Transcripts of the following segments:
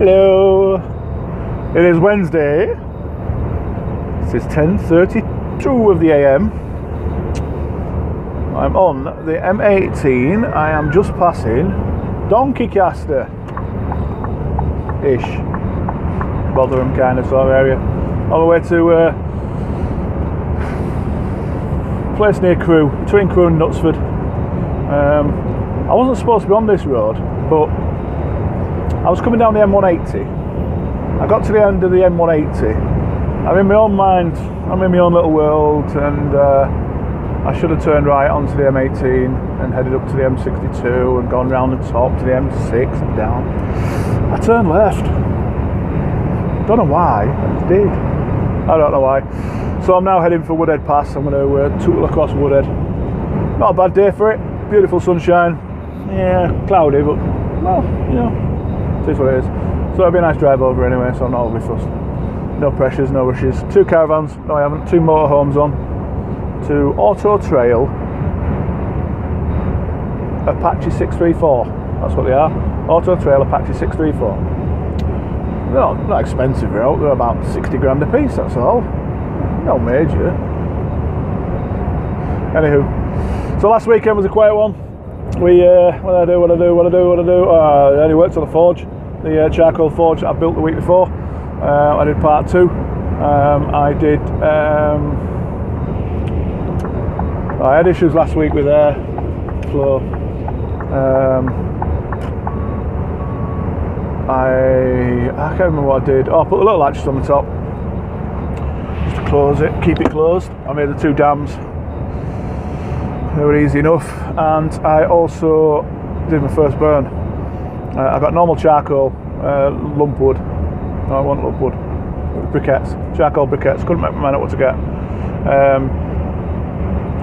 Hello. It is Wednesday. This is 10:32 of the AM. I'm on the M18. I am just passing Doncaster ish, Rotherham kind of sort of area, on the way to a place near Crewe, between Crewe and Knutsford. I wasn't supposed to be on this road, but I was coming down the M180. I got to the end of the M180. I'm in my own mind, I'm in my own little world, and I should have turned right onto the M18 and headed up to the M62 and gone round the top to the M6 and down. I turned left. Don't know why, I did. I don't know why. So I'm now heading for Woodhead Pass. I'm going to tootle across Woodhead. Not a bad day for it. Beautiful sunshine. Yeah, cloudy, but, well, you know, it is what it is. So it'll be a nice drive over anyway, so I'm not overly fussed. No pressures, no rushes. 2 caravans, no I haven't, 2 motorhomes on. 2 Auto Trail Apache 634. That's what they are. Auto Trail Apache 634. They're not expensive, they're about 60 grand a piece, that's all. No major. Anywho, so last weekend was a quiet one. We, what I do. I only worked on the forge, the charcoal forge that I built the week before. I did part 2. I had issues last week with airflow. I can't remember what I did. Oh, I put the little latches on the top just to close it, keep it closed. I made the 2 dams. They were easy enough, and I also did my first burn. I got normal charcoal, lump wood. No, I want lump wood. Briquettes, charcoal briquettes. Couldn't make my mind up what to get.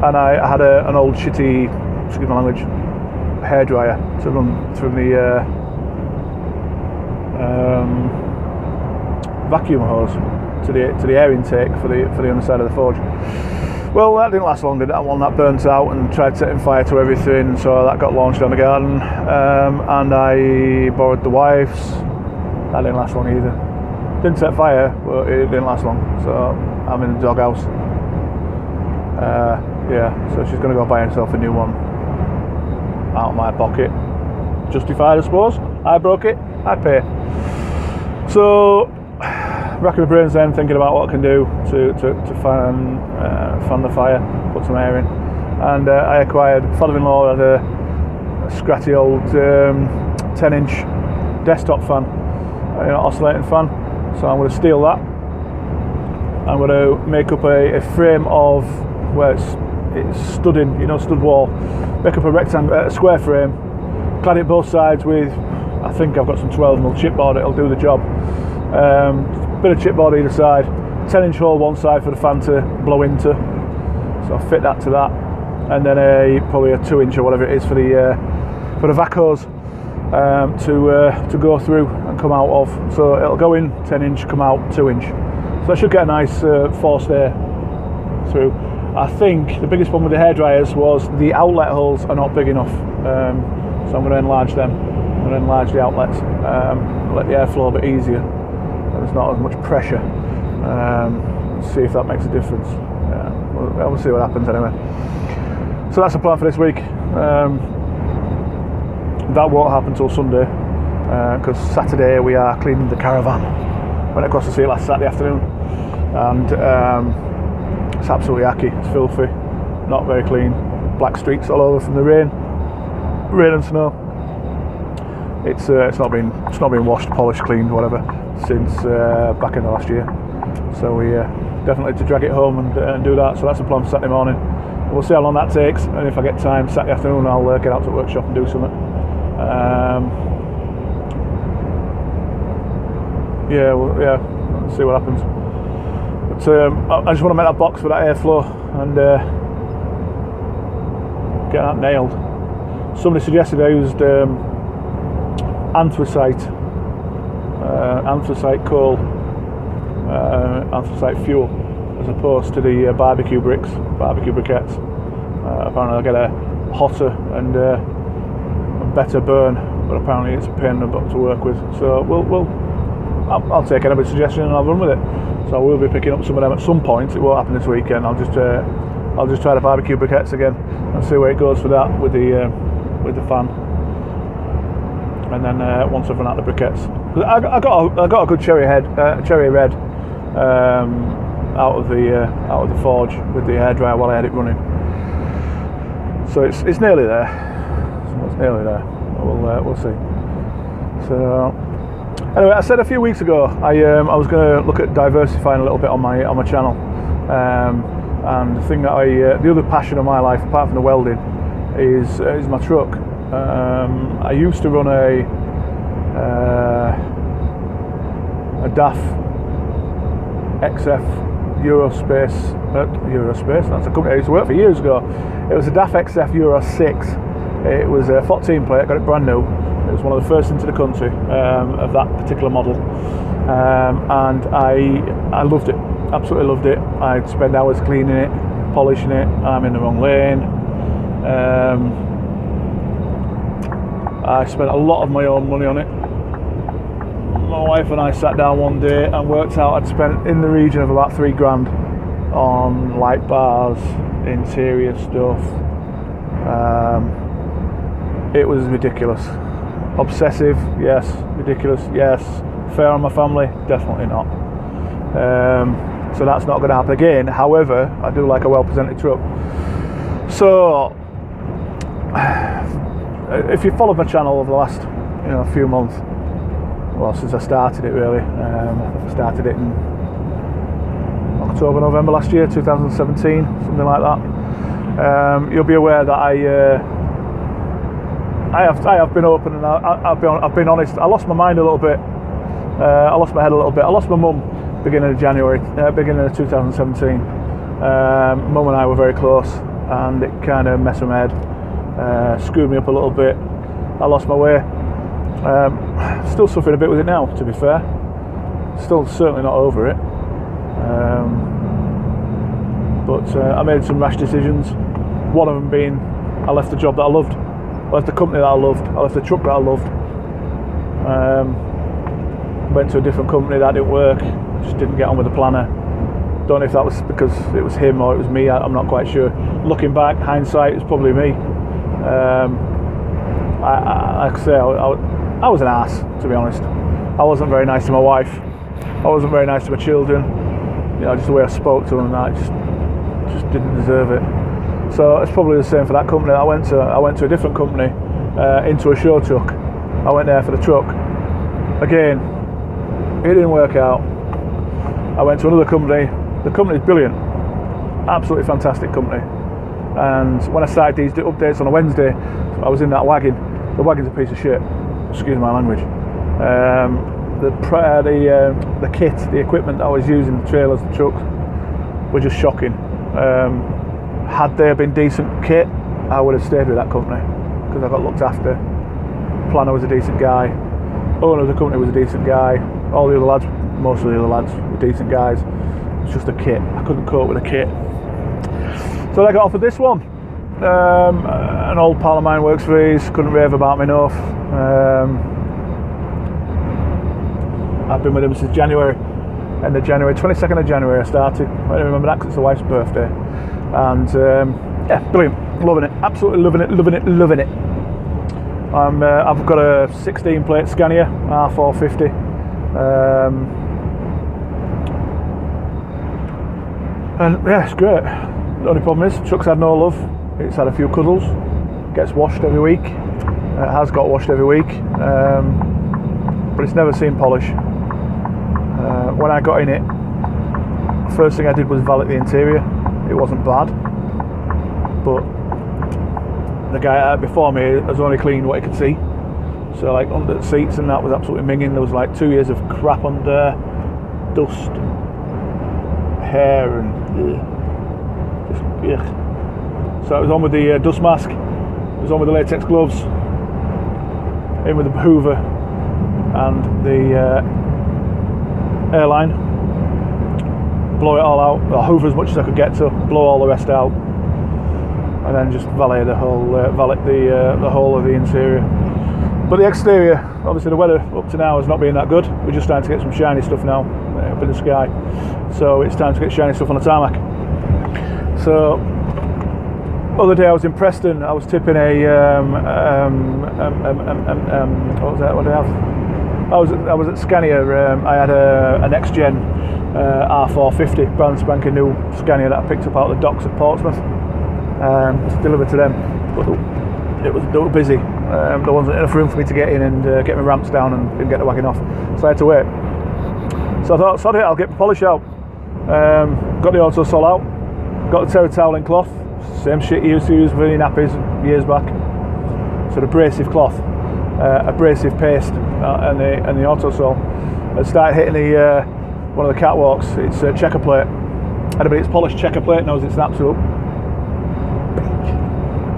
And I had an old shitty, excuse my language, hairdryer to run through the vacuum hose to the air intake for the underside of the forge. Well, that didn't last long, did it? That burnt out and tried setting fire to everything, so that got launched on the garden. And I borrowed the wife's. That didn't last long either. Didn't set fire, but it didn't last long. So I'm in the doghouse. Yeah, so she's going to go buy herself a new one out of my pocket. Justified, I suppose. I broke it, I pay. So, racking my brains then, thinking about what I can do to fan the fire, put some air in. And I acquired, father-in-law had a scratty old 10-inch desktop fan, oscillating fan. So I'm going to steal that. I'm going to make up a frame of where it's studding, stud wall. Make up a square frame, clad it both sides with, I think I've got some 12mm chipboard, it'll do the job. Bit of chipboard either side, 10-inch hole one side for the fan to blow into. So I'll fit that to that, and then probably a 2-inch or whatever it is for the vac hose to go through and come out of. So it'll go in 10-inch, come out 2-inch. So I should get a nice forced air through. I think the biggest problem with the hairdryers was the outlet holes are not big enough, so I'm going to enlarge them. I'm going to enlarge the outlets, let the air flow a bit easier. There's not as much pressure. See if that makes a difference. We'll see what happens anyway. So that's the plan for this week. That won't happen till Sunday, because Saturday we are cleaning the caravan. Went across to see it last Saturday afternoon, and it's absolutely hacky. It's filthy, not very clean. Black streaks all over from the rain and snow. It's not been washed, polished, cleaned, whatever, since back in the last year. So we definitely to drag it home and do that. So that's the plan for Saturday morning. We'll see how long that takes, and if I get time Saturday afternoon, I'll get out to the workshop and do something. Let's see what happens. But I just want to make that box for that airflow and get that nailed. Somebody suggested I used anthracite coal, anthracite fuel, as opposed to the barbecue briquettes. Apparently I'll get a hotter and a better burn but apparently it's a pain in the butt to work with. So I'll take anybody's suggestion and I'll run with it. So we'll be picking up some of them at some point. It won't happen this weekend. I'll just try the barbecue briquettes again and see where it goes for that with the fan. And then once I've run out the briquettes, I got a good cherry red out of the forge with the hairdryer while I had it running. So it's nearly there. It's nearly there. We'll see. So anyway, I said a few weeks ago I was going to look at diversifying a little bit on my channel. And the thing that the other passion of my life, apart from the welding, is my truck. I used to run a DAF XF Eurospace. That's a company I used to work for years ago. It was a DAF XF Euro 6. It was a 14 plate. I got it brand new. It was one of the first into the country of that particular model, and I loved it. Absolutely loved it. I'd spend hours cleaning it, polishing it. I'm in the wrong lane. I spent a lot of my own money on it. My wife and I sat down one day and worked out I'd spent in the region of about $3,000 on light bars, interior stuff. It was ridiculous. Obsessive, yes. Ridiculous, yes. Fair on my family, definitely not. So that's not going to happen again. However, I do like a well-presented truck. So, if you followed my channel over the last, few months, well, since I started it really, I started it in October, November last year, 2017, something like that. You'll be aware that I have been open and I've been honest. I lost my mind a little bit. I lost my head a little bit. I lost my mum beginning of 2017. Mum and I were very close, and it kind of messed with my head, screwed me up a little bit. I lost my way. Still suffering a bit with it now, to be fair. Still certainly not over it. But I made some rash decisions. One of them being I left the job that I loved. I left the company that I loved. I left the truck that I loved. Went to a different company that didn't work. Just didn't get on with the planner. Don't know if that was because it was him or it was me. I'm not quite sure. Looking back, hindsight, it's probably me. Like I say, I was an ass, to be honest. I wasn't very nice to my wife. I wasn't very nice to my children. Just the way I spoke to them, and that just didn't deserve it. So it's probably the same for that company that I went to. I went to a different company, into a show truck. I went there for the truck. Again, it didn't work out. I went to another company. The company's brilliant. Absolutely fantastic company. And when I started these updates on a Wednesday, I was in that wagon. The wagon's a piece of shit. Excuse my language. The kit, the equipment that I was using, the trailers, the trucks, were just shocking. Had there been decent kit, I would have stayed with that company because I got looked after. Planner was a decent guy. Owner of the company was a decent guy. All the other lads, most of the other lads were decent guys. It's just a kit. I couldn't cope with a kit. So I got offered this one. An old pal of mine works for these. Couldn't rave about me enough. I've been with him since January. End of January, 22nd of January I started. I don't remember that because it's the wife's birthday. And yeah, brilliant. Loving it. Absolutely loving it. I've got a 16 plate Scania R450. And yeah, it's great. The only problem is, truck's had no love. It's had a few cuddles. Gets washed every week. It has got washed every week. But it's never seen polish. When I got in it, first thing I did was valet the interior. It wasn't bad, but the guy before me has only cleaned what he could see. So like under the seats and that was absolutely minging. There was like 2 years of crap under, dust, hair, and just ugh. So it was on with the dust mask. It was on with the latex gloves. In with the Hoover and the airline. Blow it all out. Well, Hoover as much as I could get to. Blow all the rest out. And then just valet the whole, the whole of the interior. But the exterior, obviously the weather up to now has not been that good. We're just trying to get some shiny stuff now up in the sky. So it's time to get shiny stuff on the tarmac. So other day I was in Preston. I was tipping a what was that? What did I have? I was at Scania. I had a next gen R450, brand spanking new Scania that I picked up out of the docks at Portsmouth to deliver to them. But they were busy. There wasn't enough room for me to get in and get my ramps down and get the wagon off, so I had to wait. So I thought, sod it, I'll get the polish out. Got the Autosol out, got the Terra-Towel cloth, same shit you used to use for your nappies years back. So the abrasive cloth, abrasive paste, and the Autosol. I started hitting the one of the catwalks. It's a checker plate. It's polished checker plate knows it's an absolute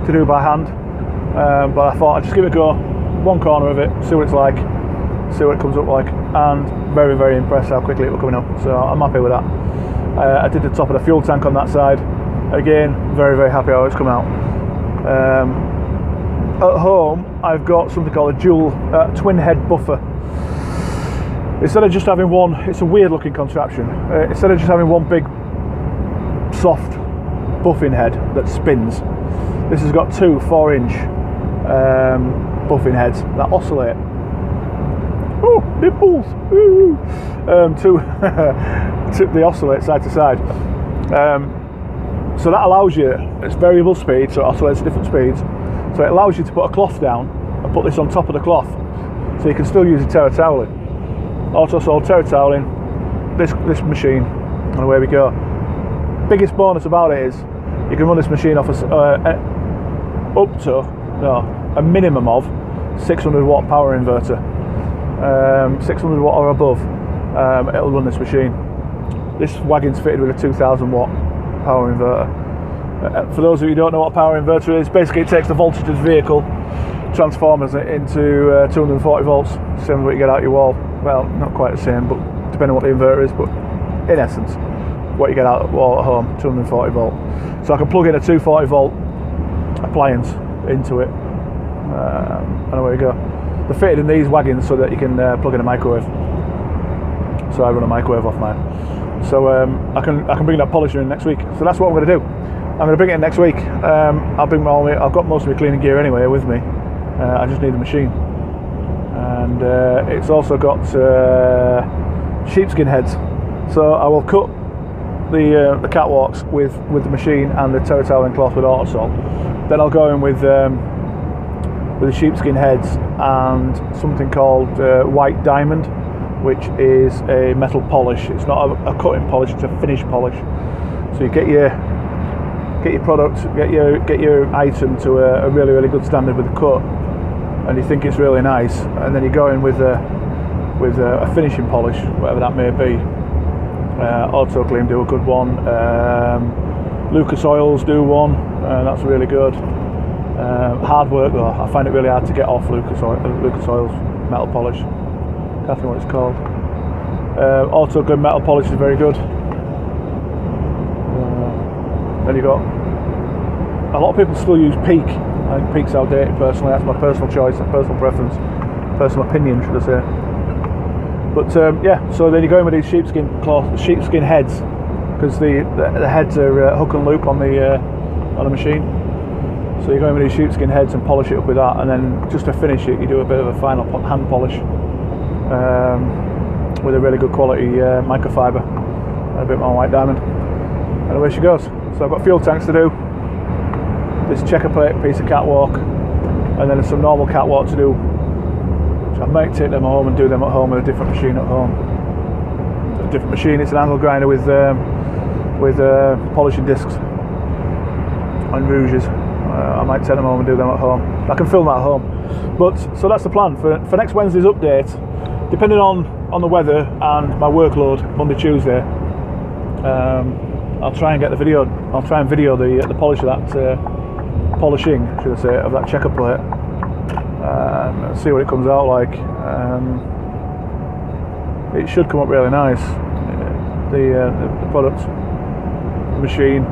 to do by hand. But I thought I'd just give it a go, one corner of it, see what it's like, see what it comes up like, and very, very impressed how quickly it was coming up. So I'm happy with that. I did the top of the fuel tank on that side. Again, very, very happy how it's come out. At home, I've got something called a dual twin head buffer. Instead of just having one, it's a weird looking contraption. Instead of just having one big, soft buffing head that spins, this has got two 4-inch buffing heads that oscillate. Oh, nipples! They oscillate side to side. So that allows you, it's variable speed, so it oscillates at different speeds. So it allows you to put a cloth down and put this on top of the cloth, so you can still use a Terra-Towel. Autosol Terra-Towel, this machine, and away we go. Biggest bonus about it is you can run this machine off up to a minimum of 600 watt power inverter. 600 watt or above, it'll run this machine. This wagon's fitted with a 2000 watt power inverter. For those of you who don't know what a power inverter is, basically it takes the voltage of the vehicle, transforms it into 240 volts, same as what you get out your wall. Well, not quite the same, but depending on what the inverter is, but in essence, what you get out of the wall at home, 240 volt. So I can plug in a 240 volt appliance into it, and away we go. They're fitted in these wagons so that you can plug in a microwave. So I run a microwave off mine. So I can bring that polisher in next week. So that's what I'm going to do. I'm going to bring it in next week. I've got most of my cleaning gear anyway with me. I just need the machine, and it's also got sheepskin heads. So I will cut the catwalks with the machine and the Terra-Towel cloth with Autosol. Then I'll go in with the sheepskin heads and something called white diamond, which is a metal polish. It's not a cutting polish; it's a finish polish. So you get your product, get your item to a really, really good standard with the cut, and you think it's really nice, and then you go in with a finishing polish, whatever that may be. Autoclean do a good one. Lucas Oils do one, that's really good. Hard work though. I find it really hard to get off Lucas Oils metal polish. Can't think what it's called. Autoclean metal polish is very good. Then you got a lot of people still use Peak. I think Peak's outdated personally. That's my personal choice, personal preference, personal opinion, should I say. But yeah, so then you go in with these sheepskin heads, because the heads are hook and loop on the machine. So you go in with these sheepskin heads and polish it up with that, and then just to finish it, you do a bit of a final hand polish with a really good quality microfiber and a bit more white diamond, and away she goes. So I've got fuel tanks to do, this checker plate piece of catwalk, and then some normal catwalk to do. So I might take them home and do them at home with a different machine at home. A different machine, it's an angle grinder with polishing discs and rouges. I might take them home and do them at home. I can film that at home. But so that's the plan for next Wednesday's update. Depending on the weather and my workload, Monday, Tuesday, I'll try and get the video. I'll try and video the polish of that polishing, should I say, of that checker plate. See what it comes out like. It should come up really nice. The product, the machine,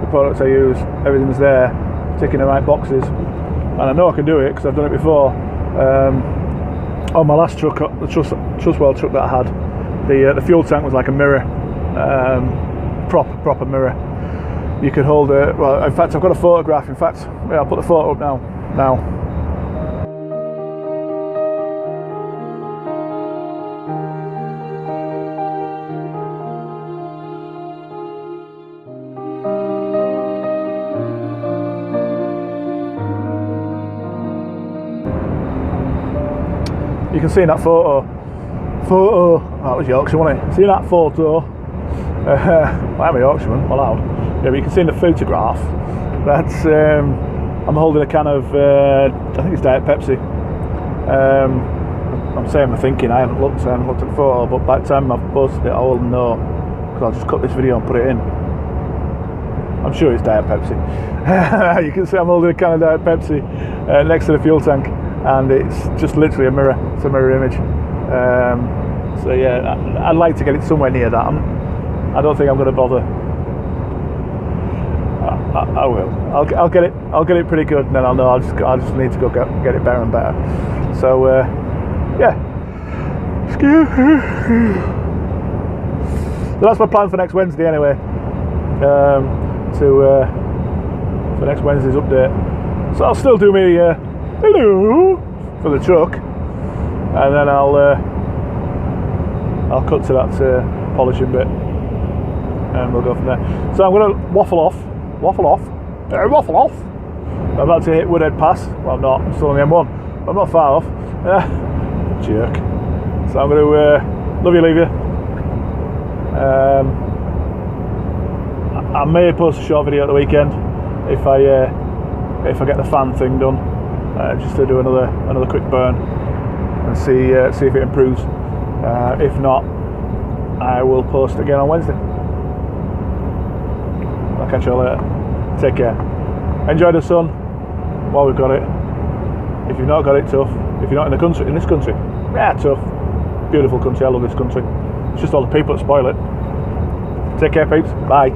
the products I use, everything's there, ticking the right boxes, and I know I can do it because I've done it before. On my last truck, the Trustwell truck that I had, the fuel tank was like a mirror, proper mirror. You could hold it. Well, in fact, I've got a photograph. In fact, yeah, I'll put the photo up now. You can see in that photo, that was Yorkshire, wasn't it? See in that photo, I'm a Yorkshireman, allowed. Yeah, but you can see in the photograph that I'm holding a can of, I think it's Diet Pepsi. I'm saying I'm thinking, I haven't looked at the photo, but by the time I've posted it, I will know, because I'll just cut this video and put it in. I'm sure it's Diet Pepsi. You can see I'm holding a can of Diet Pepsi next to the fuel tank. And it's just literally a mirror. It's a mirror image. So yeah, I'd like to get it somewhere near that. I don't think I'm going to bother. I will. I'll get it. I'll get it pretty good, and then I'll know. I just need to go get it better and better. So yeah. So that's my plan for next Wednesday, anyway. For next Wednesday's update. So I'll still do me. Hello for the truck, and then I'll cut to that polishing bit, and we'll go from there. So I'm going to waffle off. I'm about to hit Woodhead Pass. Well, I'm not. I'm still on the M1. I'm not far off. Jerk. So I'm going to love you, leave you. I may post a short video at the weekend if I get the fan thing done. Just to do another quick burn and see if it improves. If not, I will post again on Wednesday. I'll catch you all later. Take care. Enjoy the sun while we've got it. If you've not got it, tough. If you're not in this country, yeah, tough. Beautiful country. I love this country. It's just all the people that spoil it. Take care, peeps. Bye.